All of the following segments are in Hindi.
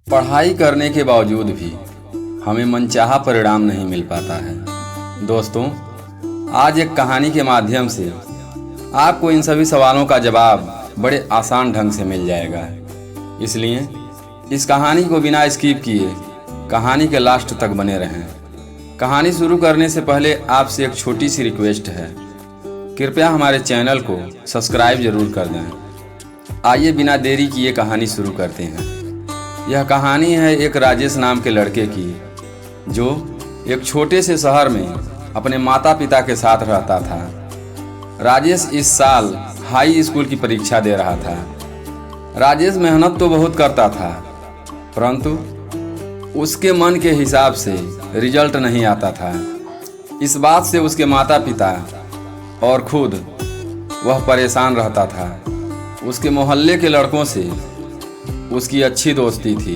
पढ़ाई करने के बावजूद भी हमें मनचाहा परिणाम नहीं मिल पाता है। दोस्तों, आज एक कहानी के माध्यम से आपको इन सभी सवालों का जवाब बड़े आसान ढंग से मिल जाएगा। इसलिए इस कहानी को बिना स्किप किए कहानी के लास्ट तक बने रहें। कहानी शुरू करने से पहले आपसे एक छोटी सी रिक्वेस्ट है, कृपया हमारे चैनल को सब्सक्राइब जरूर कर दें। आइए बिना देरी किए कहानी शुरू करते हैं। यह कहानी है एक राजेश नाम के लड़के की, जो एक छोटे से शहर में अपने माता पिता के साथ रहता था। राजेश इस साल हाई स्कूल की परीक्षा दे रहा था। राजेश मेहनत तो बहुत करता था, परंतु उसके मन के हिसाब से रिजल्ट नहीं आता था। इस बात से उसके माता पिता और खुद वह परेशान रहता था। उसके मोहल्ले के लड़कों से उसकी अच्छी दोस्ती थी।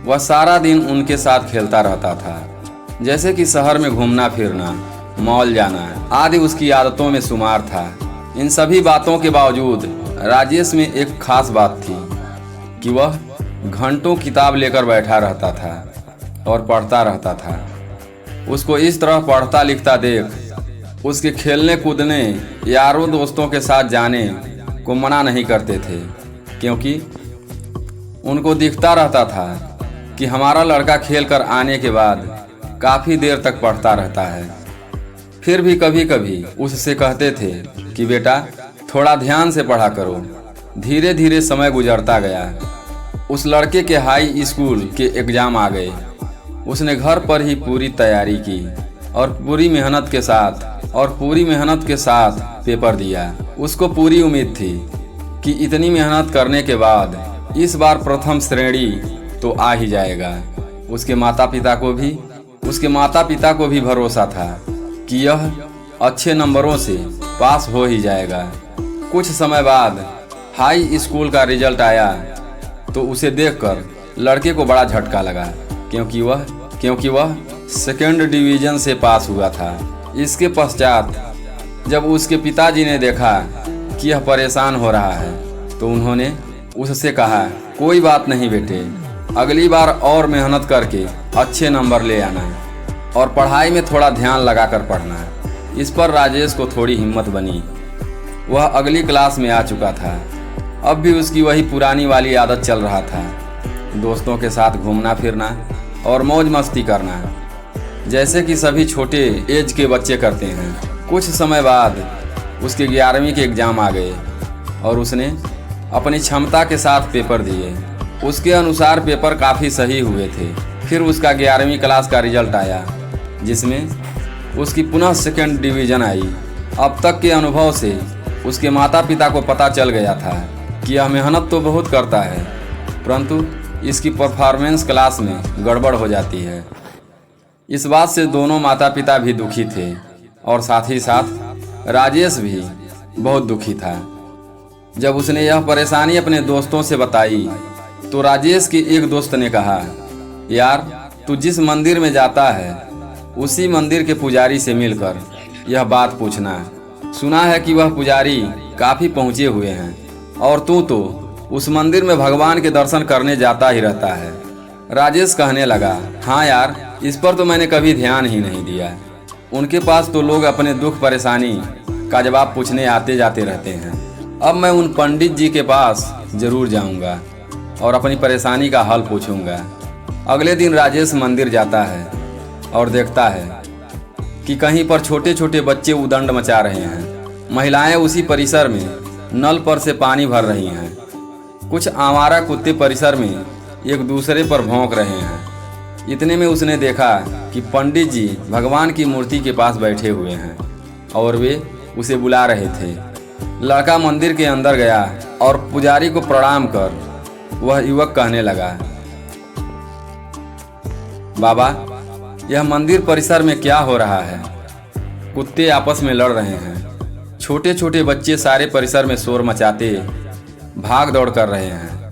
वह सारा दिन उनके साथ खेलता रहता था, जैसे कि शहर में घूमना फिरना, मॉल जाना आदि उसकी आदतों में शुमार था। इन सभी बातों के बावजूद राजेश में एक खास बात थी कि वह घंटों किताब लेकर बैठा रहता था और पढ़ता रहता था। उसको इस तरह पढ़ता लिखता देख उसके खेलने कूदने, यारों दोस्तों के साथ जाने को मना नहीं करते थे, क्योंकि उनको दिखता रहता था कि हमारा लड़का खेल कर आने के बाद काफ़ी देर तक पढ़ता रहता है। फिर भी कभी कभी उससे कहते थे कि बेटा थोड़ा ध्यान से पढ़ा करो। धीरे धीरे समय गुजरता गया। उस लड़के के हाई स्कूल के एग्ज़ाम आ गए। उसने घर पर ही पूरी तैयारी की और पूरी मेहनत के साथ पेपर दिया। उसको पूरी उम्मीद थी कि इतनी मेहनत करने के बाद इस बार प्रथम श्रेणी तो आ ही जाएगा। उसके माता पिता को भी भरोसा था कि यह अच्छे नंबरों से पास हो ही जाएगा। कुछ समय बाद हाई स्कूल का रिजल्ट आया तो उसे देखकर लड़के को बड़ा झटका लगा, क्योंकि वह सेकंड डिवीज़न से पास हुआ था। इसके पश्चात जब उसके पिताजी ने देखा कि यह परेशान हो रहा है तो उन्होंने उससे कहा, कोई बात नहीं बेटे, अगली बार और मेहनत करके अच्छे नंबर ले आना और पढ़ाई में थोड़ा ध्यान लगाकर पढ़ना। इस पर राजेश को थोड़ी हिम्मत बनी। वह अगली क्लास में आ चुका था। अब भी उसकी वही पुरानी वाली आदत चल रहा था, दोस्तों के साथ घूमना फिरना और मौज मस्ती करना, जैसे कि सभी छोटे एज के बच्चे करते हैं। कुछ समय बाद उसके 11वीं के एग्ज़ाम आ गए और उसने अपनी क्षमता के साथ पेपर दिए। उसके अनुसार पेपर काफ़ी सही हुए थे। फिर उसका 11वीं क्लास का रिजल्ट आया, जिसमें उसकी पुनः सेकंड डिवीज़न आई। अब तक के अनुभव से उसके माता पिता को पता चल गया था कि यह मेहनत तो बहुत करता है, परंतु इसकी परफॉर्मेंस क्लास में गड़बड़ हो जाती है। इस बात से दोनों माता पिता भी दुखी थे और साथ ही साथ राजेश भी बहुत दुखी था। जब उसने यह परेशानी अपने दोस्तों से बताई तो राजेश के एक दोस्त ने कहा, यार तू जिस मंदिर में जाता है उसी मंदिर के पुजारी से मिलकर यह बात पूछना। सुना है कि वह पुजारी काफ़ी पहुँचे हुए हैं और तू तो उस मंदिर में भगवान के दर्शन करने जाता ही रहता है। राजेश कहने लगा, हाँ यार, इस पर तो मैंने कभी ध्यान ही नहीं दिया। उनके पास तो लोग अपने दुख परेशानी का जवाब पूछने आते जाते रहते हैं। अब मैं उन पंडित जी के पास ज़रूर जाऊंगा और अपनी परेशानी का हल पूछूंगा। अगले दिन राजेश मंदिर जाता है और देखता है कि कहीं पर छोटे छोटे बच्चे उदंड मचा रहे हैं। महिलाएं उसी परिसर में नल पर से पानी भर रही हैं। कुछ आवारा कुत्ते परिसर में एक दूसरे पर भौंक रहे हैं। इतने में उसने देखा कि पंडित जी भगवान की मूर्ति के पास बैठे हुए हैं और वे उसे बुला रहे थे। लड़का मंदिर के अंदर गया और पुजारी को प्रणाम कर वह युवक कहने लगा, बाबा, यह मंदिर परिसर में क्या हो रहा है? कुत्ते आपस में लड़ रहे हैं। छोटे छोटे बच्चे सारे परिसर में शोर मचाते भाग दौड़ कर रहे हैं।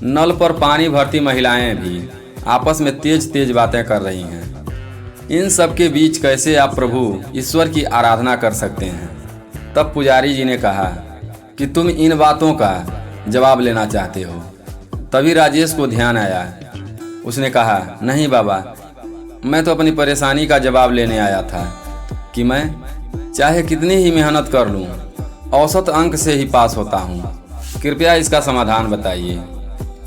नल पर पानी भरती महिलाएं भी आपस में तेज तेज बातें कर रही हैं। इन सब के बीच कैसे आप प्रभु ईश्वर की आराधना कर सकते हैं? तब पुजारी जी ने कहा कि तुम इन बातों का जवाब लेना चाहते हो। तभी राजेश को ध्यान आया उसने कहा, नहीं बाबा, मैं तो अपनी परेशानी का जवाब लेने आया था कि मैं चाहे कितनी ही मेहनत कर लूं, औसत अंक से ही पास होता हूं। कृपया इसका समाधान बताइए।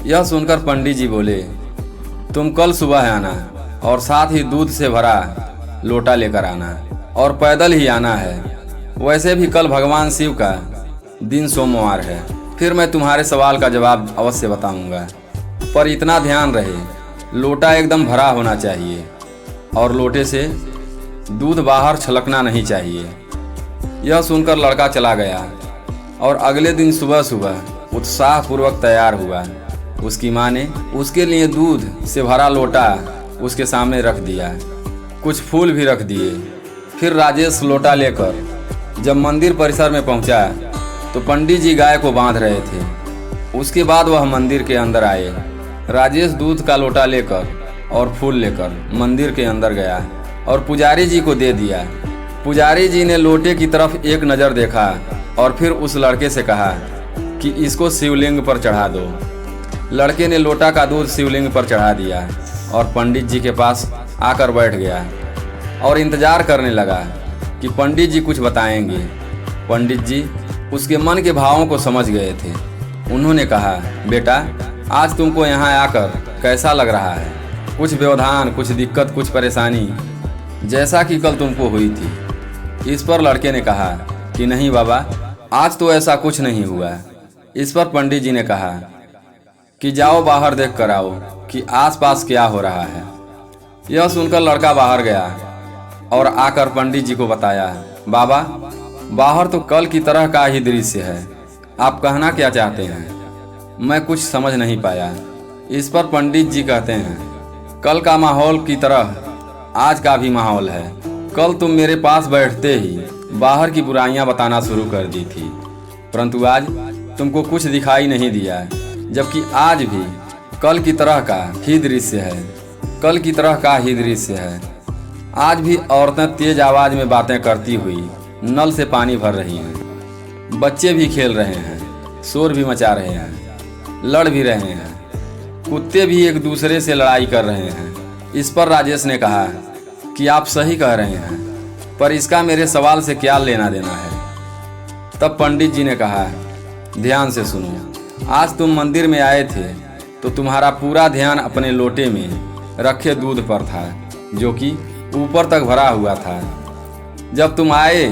यह सुनकर पंडित जी बोले, तुम कल सुबह आना और साथ ही दूध से भरा लोटा लेकर आना और पैदल ही आना है। वैसे भी कल भगवान शिव का दिन सोमवार है। फिर मैं तुम्हारे सवाल का जवाब अवश्य बताऊंगा, पर इतना ध्यान रहे, लोटा एकदम भरा होना चाहिए और लोटे से दूध बाहर छलकना नहीं चाहिए। यह सुनकर लड़का चला गया और अगले दिन सुबह सुबह उत्साहपूर्वक तैयार हुआ। उसकी माँ ने उसके लिए दूध से भरा लोटा उसके सामने रख दिया, कुछ फूल भी रख दिए। फिर राजेश लोटा लेकर जब मंदिर परिसर में पहुंचा तो पंडित जी गाय को बांध रहे थे। उसके बाद वह मंदिर के अंदर आए। राजेश दूध का लोटा लेकर और फूल लेकर मंदिर के अंदर गया और पुजारी जी को दे दिया। पुजारी जी ने लोटे की तरफ एक नज़र देखा और फिर उस लड़के से कहा कि इसको शिवलिंग पर चढ़ा दो। लड़के ने लोटा का दूध शिवलिंग पर चढ़ा दिया और पंडित जी के पास आकर बैठ गया और इंतजार करने लगा कि पंडित जी कुछ बताएंगे। पंडित जी उसके मन के भावों को समझ गए थे। उन्होंने कहा, बेटा, आज तुमको यहाँ आकर कैसा लग रहा है? कुछ व्यवधान, कुछ दिक्कत, कुछ परेशानी, जैसा कि कल तुमको हुई थी? इस पर लड़के ने कहा कि नहीं बाबा, आज तो ऐसा कुछ नहीं हुआ। इस पर पंडित जी ने कहा कि जाओ बाहर देख कर आओ कि आसपास क्या हो रहा है। यह सुनकर लड़का बाहर गया और आकर पंडित जी को बताया, बाबा, बाहर तो कल की तरह का ही दृश्य है। आप कहना क्या चाहते हैं? मैं कुछ समझ नहीं पाया। इस पर पंडित जी कहते हैं, कल का माहौल की तरह आज का भी माहौल है। कल तुम मेरे पास बैठते ही बाहर की बुराइयां बताना शुरू कर दी थी, परंतु आज तुमको कुछ दिखाई नहीं दिया, जबकि आज भी कल की तरह का ही दृश्य है। कल की तरह का ही दृश्य है। आज भी औरतें तेज आवाज में बातें करती हुई नल से पानी भर रही हैं। बच्चे भी खेल रहे हैं, शोर भी मचा रहे हैं, लड़ भी रहे हैं। कुत्ते भी एक दूसरे से लड़ाई कर रहे हैं। इस पर राजेश ने कहा कि आप सही कह रहे हैं, पर इसका मेरे सवाल से क्या लेना देना है? तब पंडित जी ने कहा, ध्यान से सुनो। आज तुम मंदिर में आए थे तो तुम्हारा पूरा ध्यान अपने लोटे में रखे दूध पर था, जो कि ऊपर तक भरा हुआ था। जब तुम आए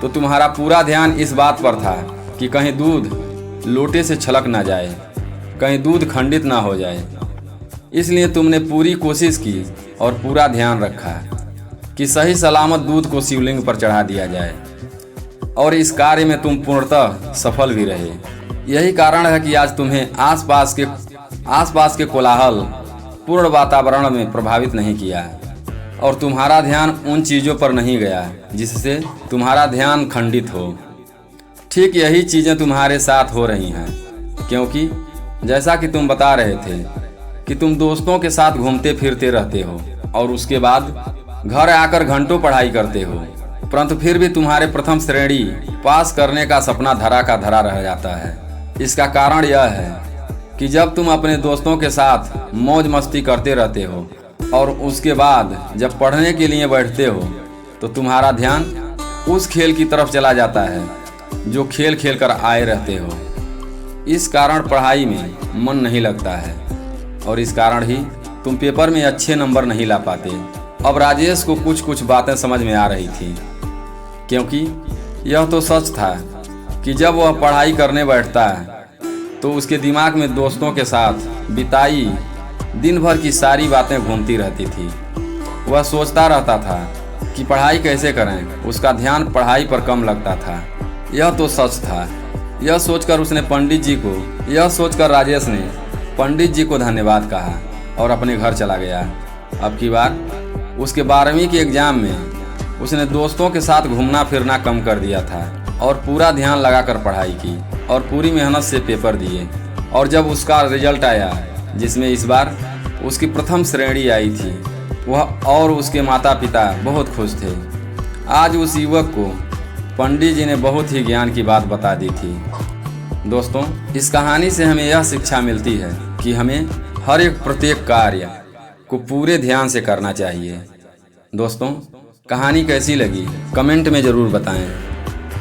तो तुम्हारा पूरा ध्यान इस बात पर था कि कहीं दूध लोटे से छलक ना जाए, कहीं दूध खंडित ना हो जाए। इसलिए तुमने पूरी कोशिश की और पूरा ध्यान रखा कि सही सलामत दूध को शिवलिंग पर चढ़ा दिया जाए, और इस कार्य में तुम पूर्णतः सफल भी रहे। यही कारण है कि आज तुम्हें आसपास के कोलाहल पूर्ण वातावरण में प्रभावित नहीं किया और तुम्हारा ध्यान उन चीज़ों पर नहीं गया जिससे तुम्हारा ध्यान खंडित हो। ठीक यही चीज़ें तुम्हारे साथ हो रही हैं, क्योंकि जैसा कि तुम बता रहे थे कि तुम दोस्तों के साथ घूमते फिरते रहते हो और उसके बाद घर आकर घंटों पढ़ाई करते हो, परंतु फिर भी तुम्हारे प्रथम श्रेणी पास करने का सपना धरा का धरा रह जाता है। इसका कारण यह है कि जब तुम अपने दोस्तों के साथ मौज मस्ती करते रहते हो और उसके बाद जब पढ़ने के लिए बैठते हो तो तुम्हारा ध्यान उस खेल की तरफ चला जाता है जो खेल खेल कर आए रहते हो। इस कारण पढ़ाई में मन नहीं लगता है और इस कारण ही तुम पेपर में अच्छे नंबर नहीं ला पाते। अब राजेश को कुछ कुछ बातें समझ में आ रही थी, क्योंकि यह तो सच था कि जब वह पढ़ाई करने बैठता तो उसके दिमाग में दोस्तों के साथ बिताई दिन भर की सारी बातें घूमती रहती थी। वह सोचता रहता था कि पढ़ाई कैसे करें। उसका ध्यान पढ़ाई पर कम लगता था। यह तो सच था। यह सोचकर राजेश ने पंडित जी को धन्यवाद कहा और अपने घर चला गया। अब की बार उसके 12वीं के एग्ज़ाम में उसने दोस्तों के साथ घूमना फिरना कम कर दिया था और पूरा ध्यान लगाकर पढ़ाई की और पूरी मेहनत से पेपर दिए। और जब उसका रिजल्ट आया, जिसमें इस बार उसकी प्रथम श्रेणी आई थी, वह और उसके माता पिता बहुत खुश थे। आज उस युवक को पंडित जी ने बहुत ही ज्ञान की बात बता दी थी। दोस्तों, इस कहानी से हमें यह शिक्षा मिलती है कि हमें हर एक प्रत्येक कार्य को पूरे ध्यान से करना चाहिए। दोस्तों, कहानी कैसी लगी कमेंट में ज़रूर बताएं।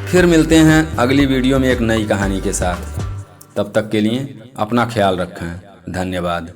फिर मिलते हैं अगली वीडियो में एक नई कहानी के साथ। तब तक के लिए अपना ख्याल रखें। धन्यवाद।